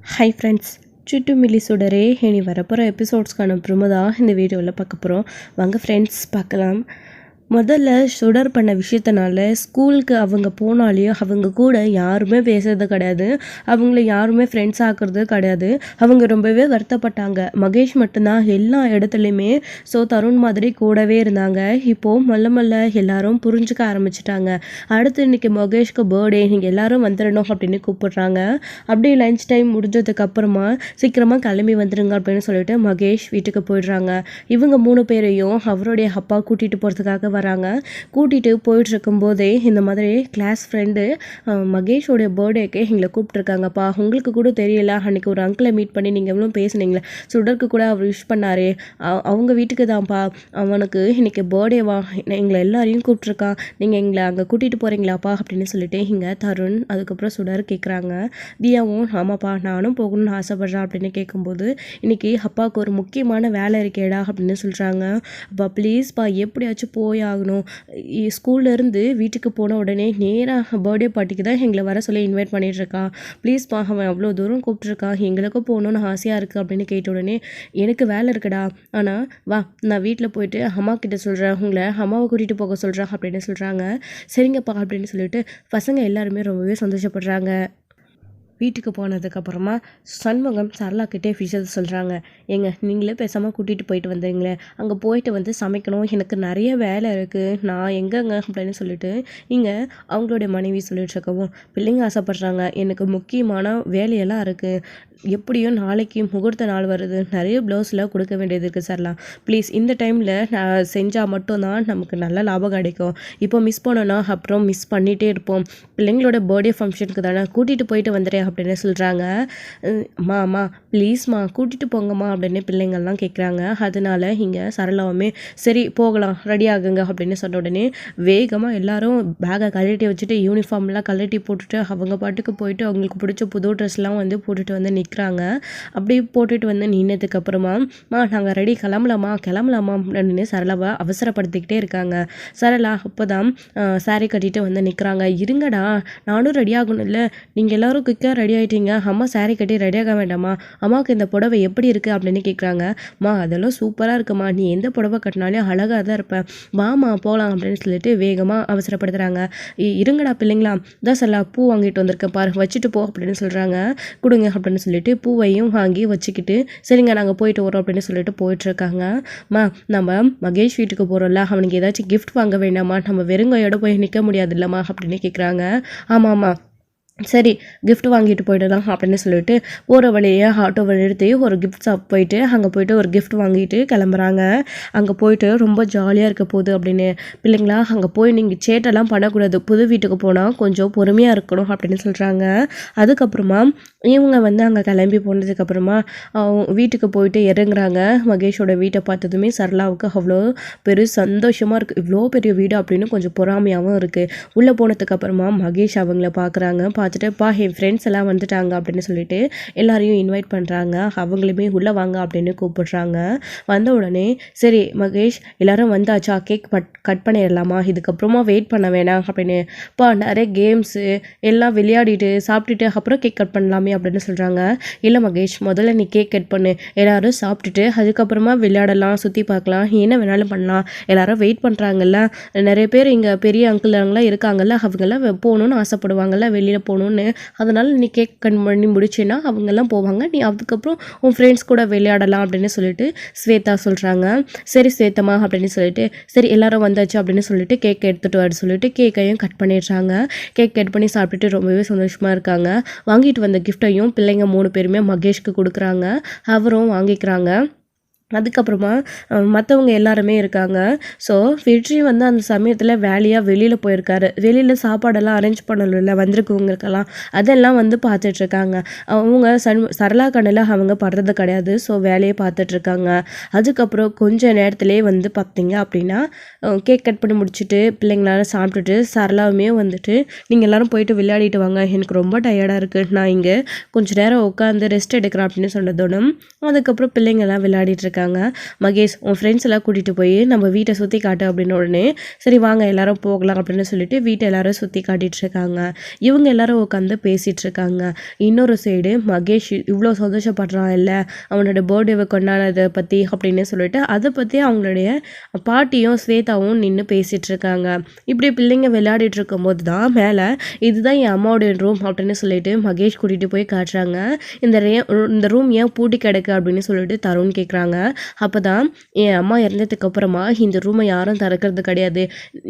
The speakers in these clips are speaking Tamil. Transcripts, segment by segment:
ஹாய் ஃப்ரெண்ட்ஸ், சுட்டு மில்லி சுடரே இனி வரப்போகிற எபிசோட்ஸ்க்கான ப்ரோமோ தான் இந்த வீடியோவில் பார்க்க போகிறோம். வாங்க ஃப்ரெண்ட்ஸ் பார்க்கலாம். முதல்ல சுடர் பண்ண விஷயத்தினால ஸ்கூலுக்கு அவங்க போனாலே அவங்க கூட யாருமே பேசுறது கிடையாது, அவங்கள யாருமே ஃப்ரெண்ட்ஸ் ஆக்குறது கிடையாது. அவங்க ரொம்பவே வருத்தப்பட்டாங்க. மகேஷ் மட்டும்தான் எல்லா இடத்துலையுமே தருண் மாதிரி கூடவே இருந்தாங்க. இப்போது மெல்ல மெல்ல எல்லாரும் புரிஞ்சுக்க ஆரம்பிச்சிட்டாங்க. அடுத்து இன்னைக்கு மகேஷ்க்கு பர்த்டே, நீங்கள் எல்லாரும் வந்துடணும் அப்படின்னு கூப்பிடுறாங்க. அப்படியே லஞ்ச் டைம் முடிஞ்சதுக்கப்புறமா சீக்கிரமாக கிளம்பி வந்துடுங்க அப்படின்னு சொல்லிட்டு மகேஷ் வீட்டுக்கு போயிடுறாங்க. இவங்க 3 பேரையும் அவருடைய அப்பா கூட்டிகிட்டு போகிறதுக்காக வராங்க. கூட்டிகிட்டு போயிட்டு இருக்கும்போதே இந்த மாதிரி கிளாஸ் ஃப்ரெண்டு மகேஷோடைய பர்த்டேக்கு எங்களை கூப்பிட்ருக்காங்கப்பா, உங்களுக்கு கூட தெரியல, அன்றைக்கி ஒரு அங்கிளை மீட் பண்ணி நீங்கள் எவ்வளோ பேசுனீங்களே, சுடருக்கு கூட அவர் விஷ் பண்ணாரே, அவங்க வீட்டுக்கு தான்ப்பா, அவனுக்கு இன்றைக்கி பர்த்டேவா, எங்களை எல்லாரையும் கூப்பிட்ருக்கான், நீங்கள் எங்களை அங்கே கூட்டிகிட்டு போகிறீங்களாப்பா அப்படின்னு சொல்லிட்டு இங்கே தருண் அதுக்கப்புறம் சுடர் கேட்குறாங்க. தியாவும் ஆமாப்பா நானும் போகணும்னு ஆசைப்பட்றேன் அப்படின்னு கேட்கும்போது, இன்றைக்கி அப்பாவுக்கு ஒரு முக்கியமான வேலை இருக்கேடா அப்படின்னு சொல்கிறாங்க. அப்பா ப்ளீஸ்ப்பா எப்படியாச்சும் போய் ஆகணும், ஸ்கூல்லேருந்து வீட்டுக்கு போன உடனே நேராக பர்த்டே பார்ட்டிக்கு தான் எங்களை வர சொல்லி இன்வைட் பண்ணிகிட்ருக்கான், ப்ளீஸ்ப்பா அவன் அவ்வளோ தூரம் கூப்பிட்ருக்கான், எங்களுக்கும் போகணுன்னு ஆசையாக இருக்குது அப்படின்னு கேட்ட உடனே, எனக்கு வேலை இருக்குடா, ஆனால் வா நான் வீட்டில் போயிட்டு அம்மா கிட்ட சொல்கிறேன், உங்களை அம்மாவை கூட்டிகிட்டு போக சொல்கிறேன் அப்படின்னு சொல்கிறாங்க. சரிங்கப்பா அப்படின்னு சொல்லிட்டு பசங்க எல்லாருமே ரொம்பவே சந்தோஷப்படுறாங்க. வீட்டுக்கு போனதுக்கப்புறமா சண்முகம் சரளாக்கிட்டே விஷயத்தை சொல்கிறாங்க. ஏங்க நீங்களே பேசாமல் கூட்டிகிட்டு போயிட்டு வந்தீங்களே, அங்கே போயிட்டு வந்து சமைக்கணும், எனக்கு நிறைய வேலை இருக்குது, நான் எங்கேங்க அப்படின்னு சொல்லிட்டு இங்கே அவங்களுடைய மனைவி சொல்லிட்டு இருக்கவும், பிள்ளைங்க ஆசைப்பட்றாங்க, எனக்கு முக்கியமான வேலையெல்லாம் இருக்குது, எப்படியும் நாளைக்கு முகூர்த்த நாள் வருது, நிறைய ப்ளவுஸ்லாம் கொடுக்க வேண்டியது இருக்குது சரளா, ப்ளீஸ் இந்த டைமில் நான் செஞ்சால் மட்டும்தான் நமக்கு நல்ல லாபம் கிடைக்கும், இப்போ மிஸ் பண்ணோன்னா அப்புறம் மிஸ் பண்ணிகிட்டே இருப்போம், பிள்ளைங்களோட பர்த்டே ஃபங்க்ஷனுக்கு தானே கூட்டிகிட்டு போயிட்டு வந்துடுறேன் அப்படின்னு சொல்கிறாங்க. அம்மா ப்ளீஸ்மா கூட்டிகிட்டு போங்கம்மா அப்படின்னு பிள்ளைங்கள்லாம் கேட்குறாங்க. அதனால இங்கே சரளாவுமே சரி போகலாம் ரெடி ஆகுங்க அப்படின்னு சொன்ன உடனே வேகமாக எல்லாரும் பேக்கை கழட்டி வச்சுட்டு யூனிஃபார்ம்லாம் கழட்டி போட்டுட்டு அவங்க பாட்டுக்கு போயிட்டு அவங்களுக்கு பிடிச்ச புது ட்ரெஸ்லாம் வந்து போட்டுட்டு வந்து நிற்கிறாங்க. அப்படி போட்டுட்டு வந்து நின்னதுக்கப்புறமா நாங்கள் ரெடி கிளம்பலாமா அப்படின்னு சரளாவை அவசரப்படுத்திக்கிட்டே இருக்காங்க. சரளா அப்போ தான் சாரி கட்டிட்டு வந்து நிற்கிறாங்க. இருங்கடா நானும் ரெடி ஆகணும் இல்லை, நீங்கள் எல்லோரும் குயிக்காக ரெடி ஆகிட்டீங்க, அம்மா சாரி கட்டி ரெடியாக வேண்டாமா, அம்மாவுக்கு இந்த புடவை எப்படி இருக்குது அப்படின்னு கேட்குறாங்க. அதெல்லாம் சூப்பராக இருக்குமா, நீ எந்த புடவை கட்டினாலும் அழகாக தான் இருப்பேன், வாமா போகலாம் அப்படின்னு சொல்லிட்டு வேகமாக அவசரப்படுத்துகிறாங்க. இருங்கடா பிள்ளைங்களா, தான் சரளா பூ வாங்கிட்டு வந்திருக்கேன் பாரு, வச்சுட்டு போ அப்படின்னு சொல்கிறாங்க. கொடுங்க அப்படின்னு சொல்லிட்டு பூவையும் வாங்கி வச்சுக்கிட்டு சரிங்க நாங்கள் போயிட்டு வரோம் அப்படின்னு சொல்லிட்டு போயிட்டுருக்காங்க. நம்ம மகேஷ் வீட்டுக்கு போகிறோம்ல, அவனுக்கு ஏதாச்சும் கிஃப்ட் வாங்க வேண்டாமா, நம்ம வெறுங்கையோட போய் நிற்க முடியாது இல்லைம்மா அப்படின்னு கேட்குறாங்க. ஆமாம்மா சரி கிஃப்ட் வாங்கிட்டு போயிடலாம் அப்படின்னு சொல்லிட்டு போகிற வழியே ஆட்டோவை நிறுத்தி ஒரு கிஃப்ட் ஷாப் போயிட்டு அங்கே போயிட்டு ஒரு கிஃப்ட் வாங்கிட்டு கிளம்புறாங்க. அங்கே போயிட்டு ரொம்ப ஜாலியாக இருக்க போகுது அப்படின்னு, பிள்ளைங்களா அங்கே போய் நீங்கள் சேட்டெல்லாம் பண்ணக்கூடாது, புது வீட்டுக்கு போனால் கொஞ்சம் பொறுமையாக இருக்கணும் அப்படின்னு சொல்கிறாங்க. அதுக்கப்புறமா இவங்க வந்து அங்கே கிளம்பி போனதுக்கப்புறமா வீட்டுக்கு போயிட்டு இறங்குறாங்க. மகேஷோட வீட்டை பார்த்ததுமே சரளாவுக்கு அவ்வளோ பெரிய சந்தோஷமாக இருக்குது, இவ்வளோ பெரிய வீடு அப்படின்னு கொஞ்சம் பொறாமையாகவும் இருக்குது. உள்ளே போனதுக்கப்புறமா மகேஷ் அவங்கள பார்க்குறாங்க. பார்த்துட்டு என் ஃப்ரெண்ட்ஸ் எல்லாம் வந்துட்டாங்க அப்படின்னு சொல்லிட்டு எல்லாரையும் இன்வைட் பண்ணுறாங்க. அவங்களுமே உள்ளே வாங்க அப்படின்னு கூப்பிடுறாங்க. வந்த உடனே சரி மகேஷ் எல்லாரும் வந்தாச்சா, கேக் கட் பண்ணிடலாமா, இதுக்கப்புறமா வெயிட் பண்ண வேணாம் அப்படின்னு, நிறைய கேம்ஸு எல்லாம் விளையாடிட்டு சாப்பிட்டுட்டு அப்புறம் கேக் கட் பண்ணலாமே அப்படின்னு சொல்கிறாங்க. இல்லை மகேஷ் முதல்ல நீ கேக் கட் பண்ணு, எல்லாரும் சாப்பிட்டுட்டு அதுக்கப்புறமா விளையாடலாம், சுற்றி பார்க்கலாம், என்ன வேணாலும் பண்ணலாம், எல்லாரும் வெயிட் பண்ணுறாங்கல்ல, நிறைய பேர் இங்கே பெரிய அங்கிள்லாம் இருக்காங்கல்ல, அவங்கெல்லாம் போகணுன்னு ஆசைப்படுவாங்கல்ல வெளியில் போகணுன்னு, அதனால் நீ கேக் கட் பண்ணி முடிச்சுன்னா அவங்கெல்லாம் போவாங்க, நீ அதுக்கப்புறம் உன் ஃப்ரெண்ட்ஸ் கூட விளையாடலாம் அப்படின்னு சொல்லிட்டு ஸ்வேதா சொல்கிறாங்க. சரி ஸ்வேதம்மா அப்படின்னு சொல்லிட்டு சரி எல்லாரும் வந்தாச்சு அப்படின்னு சொல்லிட்டு கேக் எடுத்துகிட்டு வர சொல்லிட்டு கேக்கையும் கட் பண்ணிடுறாங்க. கேக் கட் பண்ணி சாப்பிட்டுட்டு ரொம்பவே சந்தோஷமாக இருக்காங்க. வாங்கிட்டு வந்த கிஃப்ட்டையும் பிள்ளைங்க 3 பேருமே மகேஷ்க்கு கொடுக்குறாங்க. அவரும் வாங்கிக்கிறாங்க. அதுக்கப்புறமா மற்றவங்க எல்லாருமே இருக்காங்க. ஸோ வெற்றி வந்து அந்த சமயத்தில் வேலையாக வெளியில் போயிருக்காரு. வெளியில் சாப்பாடெல்லாம் அரேஞ்ச் பண்ணல வந்திருக்கவங்களுக்கெல்லாம், அதெல்லாம் வந்து பார்த்துட்ருக்காங்க. அவங்க சரளா கண்ணில் அவங்க படுறது கிடையாது. ஸோ வேலையை பார்த்துட்ருக்காங்க. அதுக்கப்புறம் கொஞ்சம் நேரத்துலேயே வந்து பார்த்தீங்க அப்படின்னா கேக் கட் பண்ணி முடிச்சுட்டு பிள்ளைங்களால சாப்பிட்டுட்டு சரளாவுமே வந்துட்டு நீங்கள் எல்லோரும் போயிட்டு விளையாடிட்டு வாங்க, எனக்கு ரொம்ப டயர்டாக இருக்குது, நான் இங்கே கொஞ்சம் நேரம் உட்காந்து ரெஸ்ட் எடுக்கிறேன் அப்படின்னு சொன்னதோடும் அதுக்கப்புறம் பிள்ளைங்கள்லாம் விளையாடிட்டு இருக்காங்க. இருக்காங்க. மகேஷ் உன் ஃப்ரெண்ட்ஸ் எல்லாம் கூட்டிகிட்டு போய் நம்ம வீட்டை சுற்றி காட்டு அப்படின்னு உடனே சரி வாங்க எல்லாரும் போகலாம் அப்படின்னு சொல்லிட்டு வீட்டை எல்லாரும் சுற்றி காட்டிகிட்டு இருக்காங்க. இவங்க எல்லாரும் உட்காந்து பேசிகிட்டு இருக்காங்க. இன்னொரு சைடு மகேஷ் இவ்வளோ சந்தோஷப்படுறான் இல்லை அவனோட பர்த்டேவை கொண்டாடுறதை பற்றி அப்படின்னு சொல்லிட்டு அதை பற்றி அவங்களுடைய பாட்டியும் ஸ்வேதாவும் நின்று பேசிகிட்டு இருக்காங்க. இப்படி பிள்ளைங்க விளையாடிட்டு இருக்கும்போது தான் மேலே இதுதான் என் அம்மாவோட ரூம் அப்படின்னு சொல்லிட்டு மகேஷ் கூட்டிகிட்டு போய் காட்டுறாங்க. இந்த ரூம் ஏன் பூட்டி கிடக்கு அப்படின்னு சொல்லிட்டு தருண் கேட்குறாங்க. அப்போ தான் என் அம்மா இறந்ததுக்கு அப்புறமா இந்த ரூமை யாரும் திறக்கிறது கிடையாது,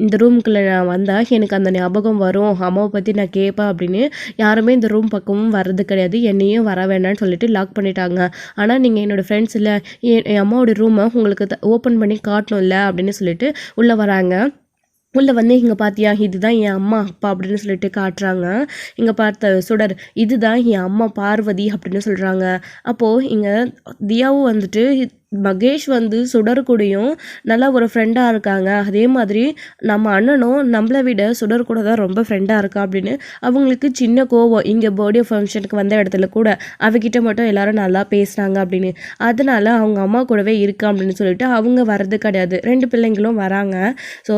இந்த ரூமுக்குள்ளே நான் வந்தால் எனக்கு அந்த ஞாபகம் வரும், அம்மாவை பற்றி நான் கேட்பேன் அப்படின்னு யாருமே இந்த ரூம் பக்கமும் வர்றது கிடையாது, என்னையும் வர வேண்டாம்னு சொல்லிட்டு லாக் பண்ணிட்டாங்க. ஆனால் நீங்கள் என்னோடய ஃப்ரெண்ட்ஸ் இல்லை என் அம்மாவோட ரூமை உங்களுக்கு ஓப்பன் பண்ணி காட்டணும்ல அப்படின்னு சொல்லிட்டு உள்ளே வராங்க. உள்ளே வந்து இங்கே பார்த்தியா இதுதான் என் அம்மா அப்பா அப்படின்னு சொல்லிட்டு காட்டுறாங்க. இங்கே பார்த்த சுடர் இதுதான் என் அம்மா பார்வதி அப்படின்னு சொல்கிறாங்க. அப்போது இங்கே தியாவும் வந்துட்டு மகேஷ் வந்து சுடர் கூடயும் நல்லா ஒரு ஃப்ரெண்டாக இருக்காங்க, அதே மாதிரி நம்ம அண்ணனும் நம்மளை விட சுடர் கூட தான் ரொம்ப ஃப்ரெண்டாக இருக்கா அப்படின்னு அவங்களுக்கு சின்ன கோவம். இங்கே பர்த்டே ஃபங்க்ஷனுக்கு வந்த இடத்துல கூட அவகிட்ட மட்டும் எல்லாரும் நல்லா பேசுனாங்க அப்படின்னு, அதனால அவங்க அம்மா கூடவே இருக்கா அப்படின்னு சொல்லிட்டு அவங்க வர்றது கிடையாது. 2 பிள்ளைங்களும் வராங்க. ஸோ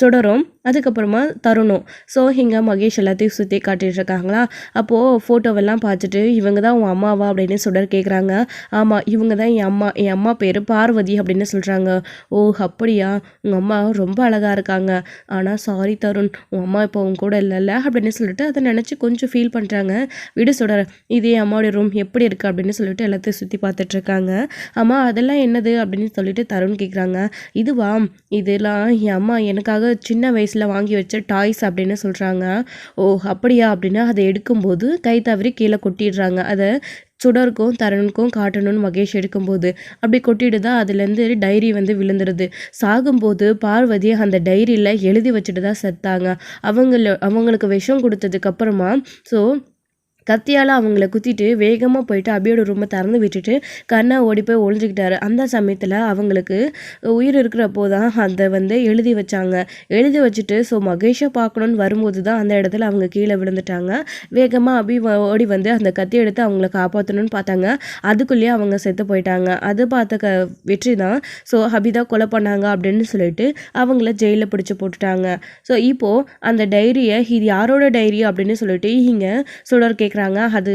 சுடரும் அதுக்கப்புறமா தருணும். ஸோ இங்கே மகேஷ் எல்லாத்தையும் சுற்றி காட்டிட்டு இருக்காங்களா. அப்போது ஃபோட்டோவெல்லாம் பார்த்துட்டு இவங்க தான் உன் அம்மாவா அப்படின்னு சுடர் கேட்குறாங்க. ஆமாம் இவங்க தான் என் அம்மா பேர் பார்வதி அப்படின்னு சொல்கிறாங்க. ஓ அப்படியா, உங்கள் அம்மா ரொம்ப அழகாக இருக்காங்க, ஆனால் சாரி தருண் உன் அம்மா இப்போ உங்க கூட இல்லைல்ல அப்படின்னு சொல்லிட்டு அதை நினச்சி கொஞ்சம் ஃபீல் பண்ணுறாங்க. விடு சுடர் இது என் அம்மாவோட ரூம் எப்படி இருக்குது அப்படின்னு சொல்லிட்டு எல்லாத்தையும் சுற்றி பார்த்துட்ருக்காங்க. அம்மா அதெல்லாம் என்னது அப்படின்னு சொல்லிட்டு தருண் கேட்குறாங்க. இதுவா இதெல்லாம் என் அம்மா எனக்காக சின்ன வயசில் வாங்கி வச்ச டாய்ஸ் அப்படின்னு சொல்கிறாங்க. ஓ அப்படியா அப்படின்னு அதை எடுக்கும்போது கை தவறி கீழே கொட்டிடுறாங்க. அதை சுடருக்கும் தருணுக்கும் காட்டணும்னு மகேஷ் எடுக்கும்போது அப்படி கொட்டிட்டு தான் அதுலேருந்து டைரி வந்து விழுந்துருது. சாகும்போது பார்வதி அந்த டைரியில் எழுதி வச்சுட்டு தான் செத்தாங்க. அவங்களுக்கு விஷம் கொடுத்ததுக்கப்புறமா ஸோ கத்தியால் அவங்கள குத்திட்டு வேகமாக போயிட்டு அபியோட ரூமை திறந்து விட்டுட்டு கண்ணா ஓடி போய் ஒழிஞ்சிக்கிட்டாரு. அந்த சமயத்தில் அவங்களுக்கு உயிர் இருக்கிறப்போ தான் அதை வந்து எழுதி வச்சாங்க. எழுதி வச்சுட்டு ஸோ மகேஷை பார்க்கணுன்னு வரும்போது தான் அந்த இடத்துல அவங்க கீழே விழுந்துட்டாங்க. வேகமாக அபி ஓடி வந்து அந்த கத்தி எடுத்து அவங்கள காப்பாற்றணும்னு பார்த்தாங்க. அதுக்குள்ளேயே அவங்க செத்து போயிட்டாங்க. அது பார்த்த வெற்றி தான் ஸோ அபி தான் கொலை பண்ணாங்க அப்படின்னு சொல்லிட்டு அவங்கள ஜெயிலில் பிடிச்சி போட்டுட்டாங்க. ஸோ இப்போது அந்த டைரியை இது யாரோட டைரி அப்படின்னு சொல்லிட்டு இங்கே சுடர் கேட்குறாங்க. அது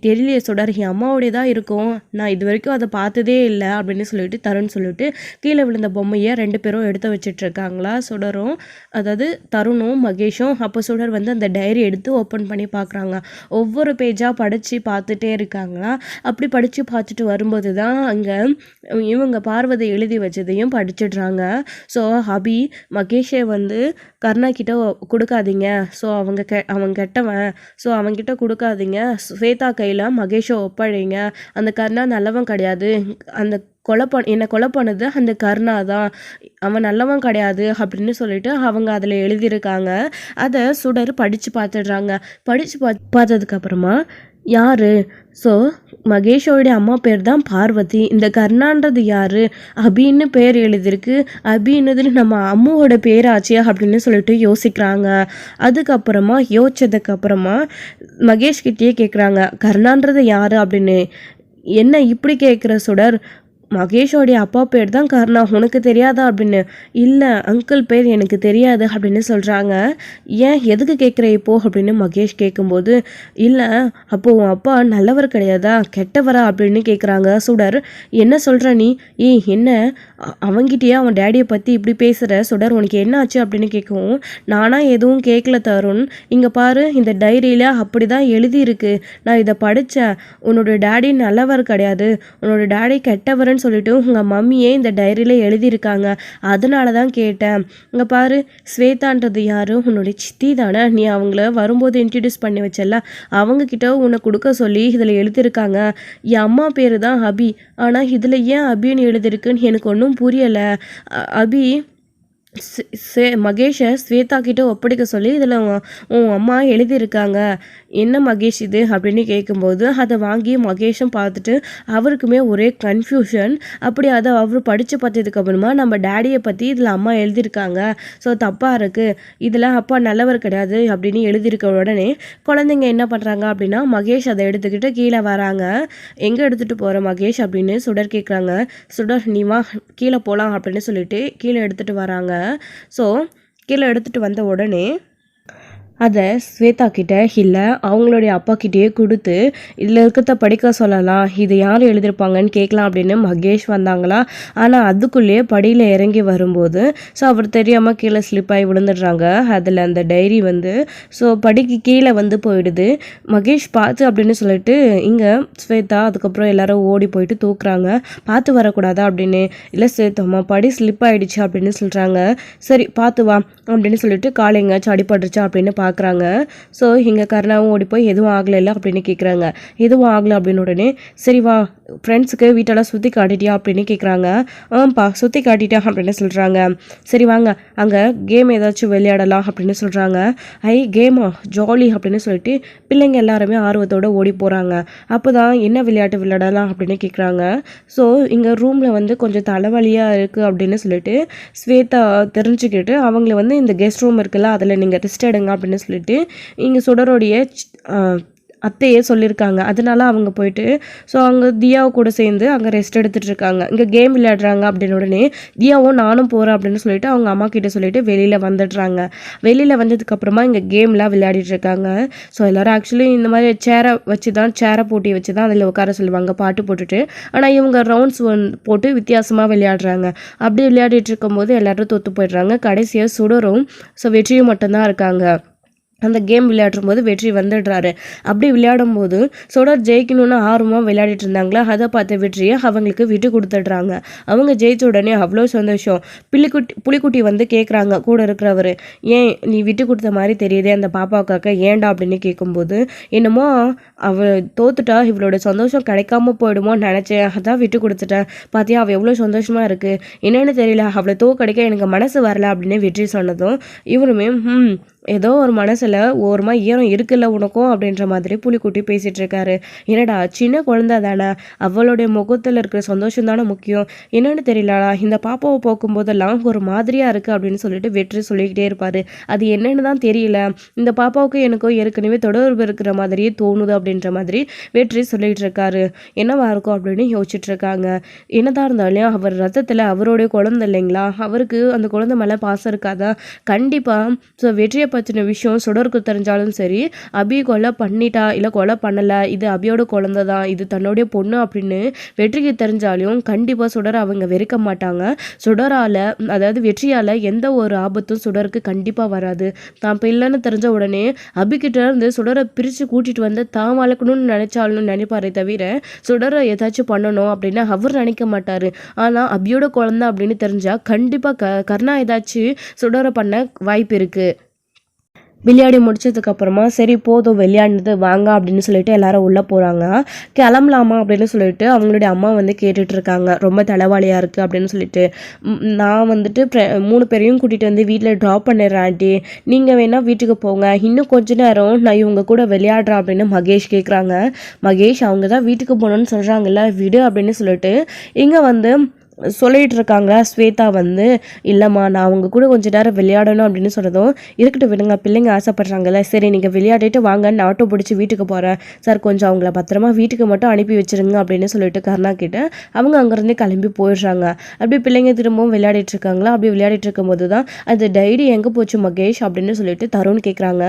தெரியலையே சுடர் என் அம்மாவோடைய தான் இருக்கும், நான் இது வரைக்கும் அதை பார்த்ததே இல்லை அப்படின்னு சொல்லிட்டு தருண் சொல்லிட்டு கீழே விழுந்த பொம்மையை 2 பேரும் எடுத்து வச்சுட்டு இருக்காங்களா. சுடரும் அதாவது தருணும் மகேஷும். அப்போ சுடர் வந்து அந்த டைரி எடுத்து ஓப்பன் பண்ணி பார்க்குறாங்க. ஒவ்வொரு பேஜாக படித்து பார்த்துட்டே இருக்காங்களா. அப்படி படித்து பார்த்துட்டு வரும்போது தான் அங்கே இவங்க பார்வதி எழுதி வச்சதையும் படிச்சிடுறாங்க. ஸோ அபி மகேஷை வந்து கர்ணா கிட்ட கொடுக்காதீங்க, ஸோ அவன் கெட்டவன், ஸோ அவன்கிட்ட கொடுக்காதீங்க, ஸ்வேதா கையில் மகேஷை ஒப்பழைங்க, அந்த கர்ணா நல்லவன் கிடையாது, அந்த என்னை கொலை பண்ணது அந்த கர்ணா தான், அவன் நல்லவன் கிடையாது அப்படின்னு சொல்லிட்டு அவங்க அதில் எழுதியிருக்காங்க. அதை சுடர் படித்து பார்த்துடுறாங்க. படித்து பார்த்ததுக்கப்புறமா யார் ஸோ மகேஷோடைய அம்மா பேர் தான் பார்வதி, இந்த கர்ணான்றது யார் அபின்னு பேர் எழுதியிருக்கு, அபின்னது நம்ம அம்மாவோட பேராச்சியா அப்படின்னு சொல்லிட்டு யோசிக்கிறாங்க. அதுக்கப்புறமா யோசிச்சதுக்கப்புறமா மகேஷ்கிட்டயே கேட்குறாங்க கர்ணான்றது யார் அப்படின்னு. என்ன இப்படி கேட்குற சுடர், மகேஷோடைய அப்பா பேர் தான் கர்ணா, உனக்கு தெரியாதா அப்படின்னு. இல்லை அங்கிள் பேர் எனக்கு தெரியாது அப்படின்னு சொல்கிறாங்க. ஏன் எதுக்கு கேட்குற இப்போ அப்படின்னு மகேஷ் கேட்கும்போது இல்லை அப்போ உன் அப்பா நல்லவர் கிடையாதா கெட்டவரா அப்படின்னு கேட்குறாங்க. சுடர் என்ன சொல்கிற நீ, என்ன அவங்கிட்டயே அவன் டேடியை பற்றி இப்படி பேசுகிற சுடர், உனக்கு என்ன ஆச்சு அப்படின்னு கேட்கவும் நானாக எதுவும் கேட்கல தருண், இங்கே பாரு இந்த டைரியில் அப்படி தான் எழுதியிருக்கு, நான் இதை படித்தேன், உன்னோட டேடி நல்லவர் கிடையாது, உன்னோட டேடி கெட்டவர்னு சொல்லிட்டு உங்கள் மம்மியே இந்த டைரியில் எழுதியிருக்காங்க, அதனால தான் கேட்டேன். இங்கே பாரு ஸ்வேதான்றது யார், உன்னுடைய சித்தி தானே, நீ அவங்கள வரும்போது இன்ட்ரடியூஸ் பண்ணி வச்சல, அவங்கக்கிட்ட உன்னை கொடுக்க சொல்லி இதில் எழுதியிருக்காங்க, என் அம்மா பேர் தான் அபி, ஆனால் இதில் ஏன் அபின்னு எழுதியிருக்குன்னு எனக்கு ஒன்றும் புரியலை. அபி மகேஷை ஸ்வேதா கிட்ட ஒப்படைக்க சொல்லி இதில் உன் அம்மா எழுதியிருக்காங்க, என்ன மகேஷ் இது அப்படின்னு கேட்கும்போது அதை வாங்கி மகேஷும் பார்த்துட்டு அவருக்குமே ஒரே கன்ஃபியூஷன். அப்படி அதை அவர் படித்து பார்த்ததுக்கு அப்புறமா நம்ம டேடியை பற்றி இதில் அம்மா எழுதியிருக்காங்க, ஸோ தப்பாக இருக்குது, இதில் அப்பா நல்லவர் கிடையாது அப்படின்னு எழுதியிருக்க உடனே குழந்தைங்க என்ன பண்ணுறாங்க அப்படின்னா மகேஷ் அதை எடுத்துக்கிட்டு கீழே வராங்க. எங்கே எடுத்துகிட்டு போகிற மகேஷ் அப்படின்னு சுடர் கேட்குறாங்க. சுடர் நீ வா கீழே போகலாம் அப்படின்னு சொல்லிட்டு கீழே எடுத்துகிட்டு வராங்க. ஸோ கீழே எடுத்துகிட்டு வந்த உடனே அதை ஸ்வேதா கிட்ட இல்லை அவங்களுடைய அப்பா கிட்டேயே கொடுத்து இதில் இருக்கிறத படிக்க சொல்லலாம், இது யார் எழுதியிருப்பாங்கன்னு கேட்கலாம் அப்படின்னு மகேஷ் வந்தாங்களா. ஆனால் அதுக்குள்ளேயே படியில் இறங்கி வரும்போது ஸோ அவர் தெரியாமல் கீழே ஸ்லிப்பாகி விழுந்துடுறாங்க. அதில் அந்த டைரி ஸோ படிக்கு கீழே போயிடுது. மகேஷ் பார்த்து அப்படின்னு சொல்லிட்டு இங்கே ஸ்வேதா அதுக்கப்புறம் எல்லாரும் ஓடி போயிட்டு தூக்குறாங்க. பார்த்து வரக்கூடாதா அப்படின்னு. இல்லை ஸ்வேதாம்மா படி ஸ்லிப் ஆகிடுச்சு அப்படின்னு சொல்கிறாங்க. சரி பார்த்து வா அப்படின்னு சொல்லிட்டு காலை எங்கேயாச்சும் அடிபட்டுருச்சா அப்படின்னு பார்க்குறாங்க. ஸோ இங்கே கருணாவும் ஓடி போய் எதுவும் ஆகலைல்ல அப்படின்னு கேட்குறாங்க. எதுவும் ஆகலை அப்படின்னு உடனே சரி வா ஃப்ரெண்ட்ஸுக்கு வீட்டெல்லாம் சுற்றி காட்டிட்டியா அப்படின்னு கேட்குறாங்க. ஆப்பா சுற்றி காட்டிட்டா அப்படின்னு சொல்கிறாங்க. சரி வாங்க அங்கே கேம் ஏதாச்சும் விளையாடலாம் அப்படின்னு சொல்கிறாங்க. கேமா ஜாலி அப்படின்னு சொல்லிட்டு பிள்ளைங்க எல்லாருமே ஆர்வத்தோடு ஓடி போகிறாங்க. அப்போ தான் என்ன விளையாட்டு விளையாடலாம் அப்படின்னு கேட்குறாங்க. ஸோ இங்கே ரூமில் கொஞ்சம் தலைவலியாக இருக்குது அப்படின்னு சொல்லிட்டு ஸ்வேதா தெரிஞ்சுக்கிட்டு அவங்கள இந்த கெஸ்ட் ரூம் இருக்குல்ல அதில் நீங்கள் ரெஸ்ட் எடுங்க அப்படின்னு சொல்லிட்டு இங்கே சுடரோடைய அத்தையே சொல்லியிருக்காங்க. அதனால அவங்க போயிட்டு ஸோ அங்கே தியாவை கூட சேர்ந்து அங்கே ரெஸ்ட் எடுத்துகிட்டு இருக்காங்க. இங்கே கேம் விளையாடுறாங்க அப்படின்னு உடனே தியாவும் நானும் போகிறேன் அப்படின்னு சொல்லிட்டு அவங்க அம்மா கிட்ட சொல்லிட்டு வெளியில் வந்துடுறாங்க. வெளியில் வந்ததுக்கப்புறமா இங்கே கேம்லாம் விளையாடிட்டு இருக்காங்க. ஸோ எல்லோரும் ஆக்சுவலி இந்த மாதிரி சேரை போட்டி வச்சு தான் அதில் உட்கார சொல்லுவாங்க பாட்டு போட்டுட்டு. ஆனால் இவங்க ரவுண்ட்ஸ் போட்டு வித்தியாசமாக விளையாடுறாங்க. அப்படி விளையாடிட்டு இருக்கும்போது எல்லோரும் தோற்று போயிடுறாங்க. கடைசியாக சுடரும் ஸோ வெற்றியும் மட்டும்தான் இருக்காங்க. அந்த கேம் விளையாடும் போது வெற்றி வந்துடுறாரு. அப்படி விளையாடும் போது சுடர் ஜெயிக்கணும்னு ஆர்வமாக விளையாடிட்டு இருந்தாங்களா, அதை பார்த்த வெற்றியை அவங்களுக்கு விட்டு கொடுத்துடுறாங்க. அவங்க ஜெயிச்ச உடனே அவ்வளோ சந்தோஷம். புலிக்குட்டி கேட்குறாங்க கூட இருக்கிறவர், ஏன் நீ விட்டு கொடுத்த மாதிரி தெரியுதே அந்த பாப்பாவுக்காக ஏன்டா அப்படின்னு கேட்கும்போது என்னமோ அவள் தோத்துட்டா இவளோட சந்தோஷம் கிடைக்காம போயிடுமோன்னு நினச்சேன், அதான் விட்டு கொடுத்துட்டேன், பார்த்தியா அவள் எவ்வளோ சந்தோஷமாக இருக்குது, என்னென்னு தெரியல அவளை தோக்கடிக்க எனக்கு மனசு வரல அப்படின்னு வெற்றி சொன்னதும் இவருமே ஏதோ ஒரு மனசில் ஓரமாக ஈரம் இருக்குல்ல உனக்கும் அப்படின்ற மாதிரி புலிக்குட்டி பேசிகிட்டு இருக்காரு. என்னடா சின்ன குழந்தை தானே, அவளுடைய முகத்தில் இருக்கிற சந்தோஷம் தானே முக்கியம், என்னன்னு தெரியலடா இந்த பாப்பாவை போக்கும்போதெல்லாம் ஒரு மாதிரியாக இருக்குது அப்படின்னு சொல்லிட்டு வெற்றி சொல்லிக்கிட்டே இருப்பார். அது என்னன்னு தான் தெரியல, இந்த பாப்பாவுக்கு எனக்கும் ஏற்கனவே தொடர்பு இருக்கிற மாதிரியே தோணுது அப்படின்ற மாதிரி வெற்றி சொல்லிகிட்டு இருக்காரு. என்னவா இருக்கும் அப்படின்னு யோசிச்சுட்டு இருக்காங்க. என்னதான் இருந்தாலும் அவர் ரத்தத்தில் அவருடைய குழந்தை இல்லைங்களா, அவருக்கு அந்த குழந்தை மேலே பாசம் இருக்காதா? கண்டிப்பாக. ஸோ வெற்றியை பற்றின விஷயம் சுடருக்கு தெரிஞ்சாலும் சரி, அபி கொலை பண்ணிட்டா இல்லை கொலை பண்ணலை, இது அபியோட குழந்தை தான், இது தன்னுடைய பொண்ணு அப்படின்னு வெற்றிக்கு தெரிஞ்சாலும் கண்டிப்பாக சுடரை அவங்க வெறுக்க மாட்டாங்க. சுடரால் அதாவது வெற்றியால் எந்த ஒரு ஆபத்தும் சுடருக்கு கண்டிப்பாக வராது. தான் பிள்ளைன்னு தெரிஞ்ச உடனே அபிக்கிட்ட இருந்து சுடரை பிரித்து கூட்டிகிட்டு வந்து தான் வளர்க்கணும்னு நினைப்பாரே தவிர சுடரை ஏதாச்சும் பண்ணணும் அப்படின்னு அவர் நினைக்க மாட்டார். ஆனால் அபியோட குழந்தை அப்படின்னு தெரிஞ்சால் கண்டிப்பாக கர்ணா ஏதாச்சும் சுடரை பண்ண வாய்ப்பு இருக்குது. விளையாடி முடிச்சதுக்கப்புறமா சரி போதும் விளையாடுனது வாங்க அப்படின்னு சொல்லிட்டு எல்லாரும் உள்ளே போகிறாங்க. கிளம்பலாமா அப்படின்னு சொல்லிட்டு அவங்களுடைய அம்மா கேட்டுட்ருக்காங்க. ரொம்ப தலைவாளியாக இருக்குது அப்படின்னு சொல்லிட்டு. நான் 3 பேரையும் கூட்டிகிட்டு வீட்டில் ட்ராப் பண்ணிடுறேன் ஆண்டி, நீங்கள் வேணால் வீட்டுக்கு போங்க, இன்னும் கொஞ்ச நேரம் நான் இவங்க கூட விளையாடுறேன் அப்படின்னு மகேஷ் கேட்குறாங்க. மகேஷ் அவங்க தான் வீட்டுக்கு போகணுன்னு சொல்கிறாங்கல்ல விடு அப்படின்னு சொல்லிட்டு இங்கே சொல்லிகிட்டு இருக்காங்க. ஸ்வேதா இல்லைம்மா நான் அவங்க கூட கொஞ்சம் நேரம் விளையாடணும் அப்படின்னு சொன்னதும் இருக்கட்டும் விடுங்க, பிள்ளைங்க ஆசைப்படுறாங்கல்ல, சரி நீங்கள் விளையாடிட்டு வாங்கன்னு ஆட்டோ பிடிச்சி வீட்டுக்கு போகிறேன் சார், கொஞ்சம் அவங்கள பத்திரமா வீட்டுக்கு மட்டும் அனுப்பி வச்சுருங்க அப்படின்னு சொல்லிட்டு கர்ணா கிட்ட அவங்க அங்கேருந்தே கிளம்பி போயிடுறாங்க. அப்படி பிள்ளைங்க திரும்பவும் விளையாடிட்டு இருக்காங்களா. அப்படி விளையாடிட்டு இருக்கும்போது தான் அந்த டைரி எங்கே போச்சு மகேஷ் அப்படின்னு சொல்லிட்டு தருண் கேட்குறாங்க.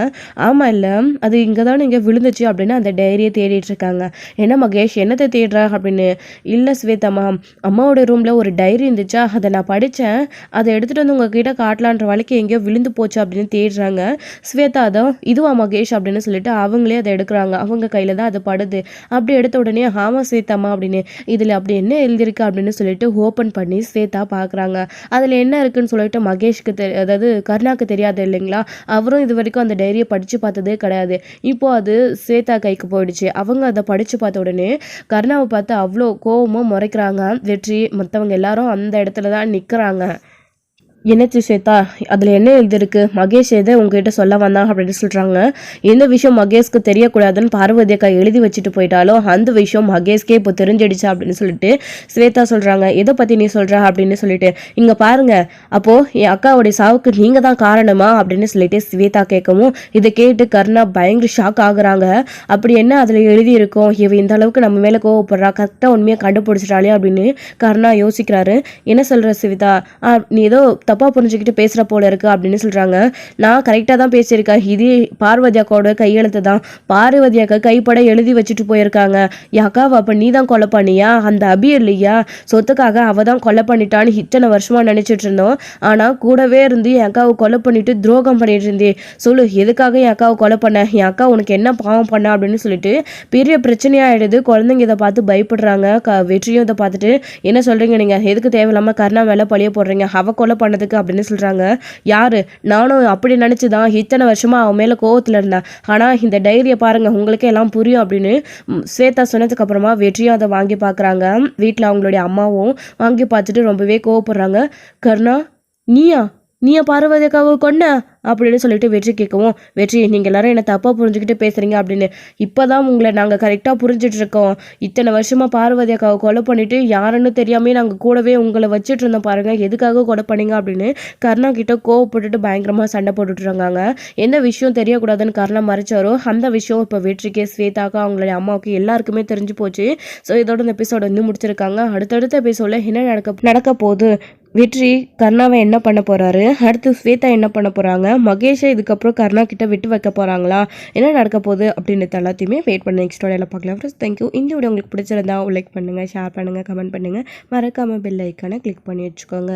ஆமாம் இல்லை அது இங்கே தான் இங்கே விழுந்துச்சு அப்படின்னு அந்த டைரியை தேடிட்டு இருக்காங்க. என்ன மகேஷ் என்னத்தை தேடுறா அப்படின்னு. இல்லை ஸ்வேதாம்மா அம்மாவோட ரூமில் ஒரு டைரி இருந்துச்சா, அதை நான் படித்தேன், அதை எடுத்துகிட்டு உங்ககிட்ட காட்டலான்ற வழக்கு எங்கேயோ விழுந்து போச்சு அப்படின்னு தேடுறாங்க. ஸ்வேதா தான் இதுவா மகேஷ் அப்படின்னு சொல்லிட்டு அவங்களே அதை எடுக்கிறாங்க. அவங்க கையில் தான் அது படுது. அப்படி எடுத்த உடனே ஆமாம் ஸ்வேதாம்மா அப்படின்னு, இதில் அப்படி என்ன எழுதியிருக்கு அப்படின்னு சொல்லிட்டு ஓப்பன் பண்ணி ஸ்வேதா பார்க்குறாங்க. அதில் என்ன இருக்குன்னு சொல்லிட்டு மகேஷ்க்கு அதாவது கருணாக்கு தெரியாது இல்லைங்களா, அவரும் இது வரைக்கும் அந்த டைரியை படித்து பார்த்ததே கிடையாது. இப்போது அது ஸ்வேதா கைக்கு போயிடுச்சு. அவங்க அதை படித்து பார்த்த உடனே கருணாவை பார்த்து அவ்வளோ கோவமாக முறைக்கிறாங்க. வெற்றி மற்றவங்க எல்லாரும் அந்த இடத்துல தான் நிற்கிறாங்க. என்னாச்சு ஸ்வேதா, அதில் என்ன எழுதிருக்கு? மகேஷ் எதை உங்ககிட்ட சொல்ல வந்தான் அப்படின்னு சொல்கிறாங்க. எந்த விஷயம் மகேஷ்க்கு தெரியக்கூடாதுன்னு பார்வதி அக்கா எழுதி வச்சுட்டு போயிட்டாலோ அந்த விஷயம் மகேஷ்கே இப்போ தெரிஞ்சிடுச்சு அப்படின்னு சொல்லிட்டு ஸ்வேதா சொல்கிறாங்க. எதை பற்றி நீ சொல்கிற அப்படின்னு சொல்லிட்டு, இங்கே பாருங்க, அப்போது என் அக்காவுடைய சாவுக்கு நீங்கள் தான் காரணமா அப்படின்னு சொல்லிட்டு ஸ்வேதா கேட்கவும், இதை கேட்டு கர்ணா பயங்கர ஷாக் ஆகுறாங்க. அப்படி என்ன அதில் எழுதியிருக்கோம், இவ இந்த அளவுக்கு நம்ம மேலே கோவப்படுறா, கரெக்டாக உண்மையாக கண்டுபிடிச்சிட்டாலே அப்படின்னு கர்ணா யோசிக்கிறாரு. என்ன சொல்கிற ஸ்வேதா, நீ ஏதோ தப்பாக புரிஞ்சுக்கிட்டு பேசுகிற போல இருக்கு அப்படின்னு சொல்கிறாங்க. நான் கரெக்டாக தான் பேசியிருக்கேன், இது பார்வதி அக்காவோட கையெழுத்து தான். பார்வதி அக்கா கைப்பட எழுதி வச்சுட்டு போயிருக்காங்க. என் அக்காவை அப்போ நீ தான் கொலை பண்ணியா? அந்த அபி இல்லையா, சொத்துக்காக அவள் தான் கொலை பண்ணிட்டான்னு இத்தனை வருஷமாக நினச்சிட்டு இருந்தோம். ஆனால் கூடவே இருந்து என் அக்காவை கொலை பண்ணிட்டு துரோகம் பண்ணிட்டு இருந்தே. சொல்லு, எதுக்காக என் அக்காவை கொலை பண்ண? என் அக்கா உனக்கு என்ன பாவம் பண்ண அப்படின்னு சொல்லிட்டு பெரிய பிரச்சனையாகிடுது. குழந்தைங்க இதை பார்த்து பயப்படுறாங்க. வெற்றியும் இதை பார்த்துட்டு, என்ன சொல்கிறீங்க நீங்கள், எதுக்கு தேவையில்லாமல் கர்ணா மேலே பழிய போடுறீங்க, அவ கொலை பண்ணதுக்கு அப்படின்னு சொல்கிறாங்க. யாரு? நானும் அப்படி நினச்சி தான் இத்தனை வருஷமாக அவன் மேலே கோவத்தில் இருந்தேன். ஆனால் இந்த டைரியை பாருங்கள், உங்களுக்கே எல்லாம் புரியும் அப்படின்னு ஸ்வேதா சொன்னதுக்கு அப்புறமா வெற்றியும் அதை வாங்கி பார்க்குறாங்க. வீட்டில் அவங்களுடைய அம்மாவும் வாங்கி பார்த்துட்டு ரொம்பவே கோவப்படுறாங்க. கர்ணா, நீயா நீயா பார்வதி அக்காவை கொன்ன அப்படின்னு சொல்லிட்டு வெற்றி கேட்கவும், வெற்றி நீங்கள் எல்லாரும் என்ன தப்பாக புரிஞ்சுக்கிட்டு பேசுகிறீங்க அப்படின்னு, இப்போ தான் உங்களை நாங்கள் கரெக்டாக புரிஞ்சிட்டு இருக்கோம். இத்தனை வருஷமாக பார்வதி அக்காவை கொலை பண்ணிவிட்டு யாருன்னு தெரியாமே நாங்கள் கூடவே உங்களை வச்சுட்டு இருந்தோம் பாருங்கள், எதுக்காக கொலை பண்ணீங்க அப்படின்னு கர்ணா கிட்ட கோவப்பட்டுட்டு பயங்கரமாக சண்டை போட்டுட்ருக்காங்க. எந்த விஷயம் தெரியக்கூடாதுன்னு கர்ணா மறைச்சாரோ அந்த விஷயம் இப்போ வெற்றிக்கு, ஸ்வேதாக்கா, அவங்களுடைய அம்மாவுக்கு எல்லாருக்குமே தெரிஞ்சு போச்சு. ஸோ இதோட இந்த எபிசோட வந்து முடிச்சிருக்காங்க. அடுத்தடுத்த எபிசோடில் என்ன நடக்க போகுது, வெற்றி கர்ணாவை என்ன பண்ண போகிறாரு, அடுத்து ஸ்வேதா என்ன பண்ண போகிறாங்க, மகேஷை இதுக்கப்புறம் கர்ணா கிட்ட விட்டு வைக்க போகிறாங்களா, என்ன நடக்க போகுது அப்படின்றது எல்லாத்தையுமே வெயிட் பண்ண நெக்ஸ்ட் வீடியோவில் பார்க்கலாம். Friends, thank you. இந்த வீடியோ உங்களுக்கு பிடிச்சிருந்தா லைக் பண்ணுங்கள், ஷேர் பண்ணுங்கள், கமெண்ட் பண்ணுங்கள், மறக்காமல் பெல் ஐக்கானை கிளிக் பண்ணி வச்சுக்கோங்க.